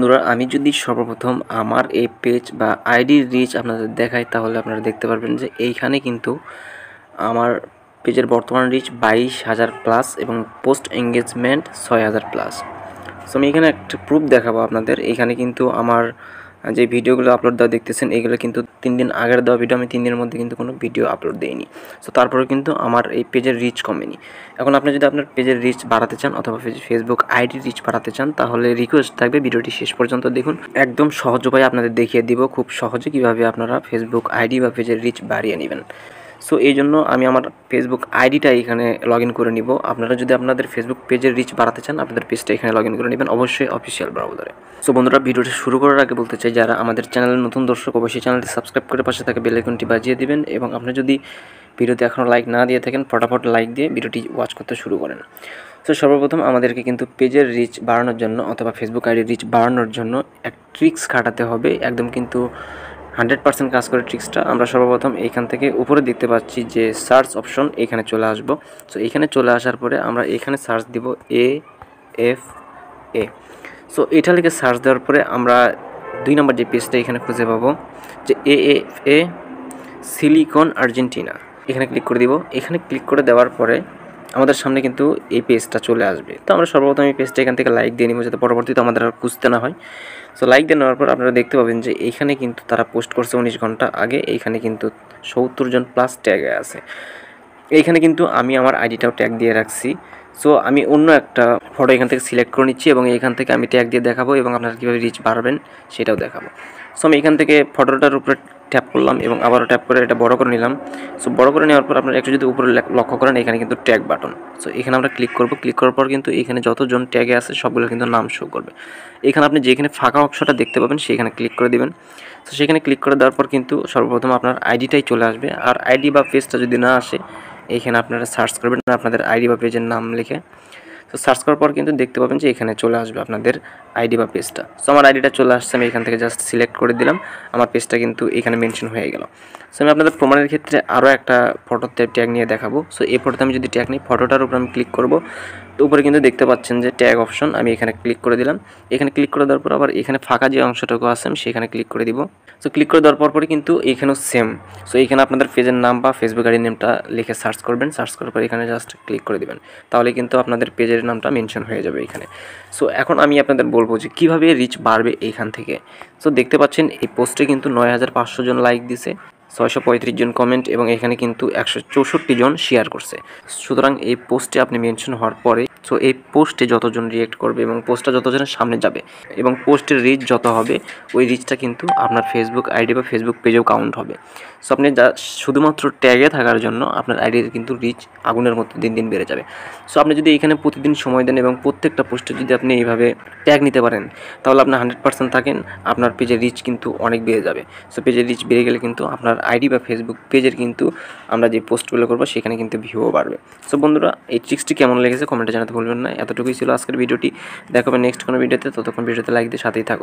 বন্ধুরা, আমি যদি সর্বপ্রথম আমার এই পেজ বা আইডির রিচ আপনাদের দেখাই, তাহলে আপনারা দেখতে পারবেন যে এইখানে কিন্তু আমার পেজের বর্তমান রিচ 22,000 প্লাস এবং পোস্ট এঙ্গেজমেন্ট 6,000 প্লাস। সো আমি এখানে একটা প্রুফ দেখাবো আপনাদের। এখানে কিন্তু আমার যে ভিডিওগুলো আপলোড দেওয়া দেখতেছেন, এগুলো কিন্তু 3 দিন আগের দেওয়া ভিডিও। আমি 3 দিনের মধ্যে কিন্তু কোনো ভিডিও আপলোড দিইনি। সো তারপরে কিন্তু আমার এই পেজের রিচ কমেনি। এখন আপনি যদি আপনার পেজের রিচ বাড়াতে চান অথবা ফেসবুক আইডির রিচ বাড়াতে চান, তাহলে রিকোয়েস্ট থাকবে ভিডিওটি শেষ পর্যন্ত দেখুন। একদম সহজ উপায়ে আপনাদের দেখিয়ে দিব খুব সহজে কীভাবে আপনারা ফেসবুক আইডি বা পেজের রিচ বাড়িয়ে নেবেন। সো এই জন্য আমি আমার ফেসবুক আইডিটা এখানে লগ ইন করে নিব। আপনারা যদি আপনাদের ফেসবুক পেজের রিচ বাড়াতে চান, আপনাদের পেজটা এখানে লগ ইন করে নেবেন, অবশ্যই অফিসিয়াল ব্রাউজারে। সো বন্ধুরা, ভিডিওটি শুরু করার আগে বলতে চাই, যারা আমাদের চ্যানেলের নতুন দর্শক, অবশ্যই চ্যানেলটি সাবস্ক্রাইব করে পাশে থাকা বেল আইকনটি বাজিয়ে দিবেন। এবং আপনি যদি ভিডিওতে এখনও লাইক না দিয়ে থাকেন, ফটাফট লাইক দিয়ে ভিডিওটি ওয়াচ করতে শুরু করেন। সো সর্বপ্রথম আমাদেরকে কিন্তু পেজের রিচ বাড়ানোর জন্য অথবা ফেসবুক আইডির রিচ বাড়ানোর জন্য এক ট্রিক্স খাটাতে হবে। একদম কিন্তু 100% কাজ করে ট্রিক্সটা। আমরা সর্বপ্রথম এইখান থেকে উপরে দেখতে পাচ্ছি যে সার্চ অপশন, এখানে চলে আসব। সো এখানে চলে আসার পরে আমরা এখানে সার্চ দিব AFA। সো এটা লিখে সার্চ দেওয়ার পরে আমরা 2 নম্বর যে পেজটা এখানে খুঁজে পাবো যে AFA সিলিকন আর্জেন্টিনা। এখানে ক্লিক করে দিব। এখানে ক্লিক করে দেওয়ার পরে আমাদের সামনে কিন্তু এই পেজটা চলে আসবে। তো আমরা সর্বপ্রথম এই পেজটা এখান থেকে লাইক দিয়ে নিব, যাতে পরবর্তীতে আমাদের আর খুঁজতে না হয়। সো লাইক দিয়ে নেওয়ার পর আপনারা দেখতে পাবেন যে এইখানে কিন্তু তারা পোস্ট করছে 19 ঘন্টা আগে। এইখানে কিন্তু 70 জন প্লাস ট্যাগে আছে। এইখানে কিন্তু আমি আমার আইডিটাও ট্যাগ দিয়ে রাখছি। সো আমি অন্য একটা ফটো এখান থেকে সিলেক্ট করে নিচ্ছি এবং এখান থেকে আমি ট্যাগ দিয়ে দেখাবো এবং আপনারা কীভাবে রিচ বাড়াবেন সেটাও দেখাবো। সো আমি এখান থেকে ফটোটার উপরে ট্যাপ করলাম এবং আবারও ট্যাপ করে এটা বড় করে নিলাম। সো বড় করে নেওয়ার পর আপনারা একটু যদি উপরে লক্ষ্য করেন, এখানে কিন্তু ট্যাগ বাটন। সো এখানে আমরা ক্লিক করব। ক্লিক করার পর কিন্তু এখানে যতজন ট্যাগে আছে সবগুলো কিন্তু নাম শো করবে। এখানে আপনি যেখানে ফাঁকা অপশনটা দেখতে পাবেন সেখানে ক্লিক করে দিবেন। তো সেখানে ক্লিক করে দেওয়ার পর কিন্তু সর্বপ্রথম আপনার আইডিটাই চলে আসবে। আর আইডি বা পেজটা যদি না আসে, এইখানে আপনারা সার্চ করবেন আপনাদের আইডি বা পেজের নাম লিখে। তো সার্চ করার পর কিন্তু দেখতে পাবেন যে এখানে চলে আসবে আপনাদের আইডি বা পেজটা। সো আমার আইডিটা চলে আসছে, আমি এখান থেকে জাস্ট সিলেক্ট করে দিলাম। আমার পেজটা কিন্তু এখানে মেনশন হয়ে গেল। সো আমি আপনাদের প্রমাণের ক্ষেত্রে আরও একটা ফটোতে ট্যাগ নিয়ে দেখাবো। সো এই ফটোতে আমি যদি ট্যাগ নিই, ফটোটার উপর আমি ক্লিক করব। তো উপরে কিন্তু দেখতে পাচ্ছেন যে ট্যাগ অপশন, আমি এখানে ক্লিক করে দিলাম। এখানে ক্লিক করে দেওয়ার পর আবার এখানে ফাঁকা যে অংশটুকু আছে আমি সেখানে ক্লিক করে দিব। সো ক্লিক করে দেওয়ার পরে কিন্তু এখানেও সেম। সো এখানে আপনাদের পেজের নাম বা ফেসবুক আইডি নেমটা লিখে সার্চ করবেন। সার্চ করার পর এখানে জাস্ট ক্লিক করে দিবেন। তাহলে কিন্তু আপনাদের পেজের নামটা মেনশন হয়ে যাবে এখানে। সো এখন আমি আপনাদের বলবো যে কীভাবে রিচ বাড়বে এইখান থেকে। সো দেখতে পাচ্ছেন এই পোস্টে কিন্তু 9,500 জন লাইক দিছে, 635 জন কমেন্ট এবং এখানে কিন্তু 164 জন শেয়ার করছে। সুতরাং এই পোস্টে আপনি মেনশন হওয়ার পরে সো এই পোস্টে যতজন রিয়েক্ট করবে এবং পোস্টটা যতজনের সামনে যাবে এবং পোস্টের রিচ যত হবে, ওই রিচটা কিন্তু আপনার ফেসবুক আইডি বা ফেসবুক পেজেও কাউন্ট হবে। সো আপনি যা শুধুমাত্র ট্যাগে থাকার জন্য আপনার আইডির কিন্তু রিচ আগুনের মতো দিন দিন বেড়ে যাবে। সো আপনি যদি এখানে প্রতিদিন সময় দেন এবং প্রত্যেকটা পোস্টে যদি আপনি এইভাবে ট্যাগ নিতে পারেন, তাহলে আপনার 100% থাকেন আপনার পেজের রিচ কিন্তু অনেক বেড়ে যাবে। সো পেজের রিচ বেড়ে গেলে কিন্তু আপনার আইডি বা ফেসবুক পেজের কিন্তু আমরা যে পোস্টগুলো করবো সেখানে কিন্তু ভিউও বাড়বে। সো বন্ধুরা, এই ট্রিক্সটি কেমন লেগেছে কমেন্টে জানাতে ভুলবেন না। এতটুকুই ছিল আজকের ভিডিওটি। দেখা হবে নেক্সট কোনো ভিডিওতে। ততক্ষণ ভিডিওতে লাইক দিয়ে সাথেই থাকুন।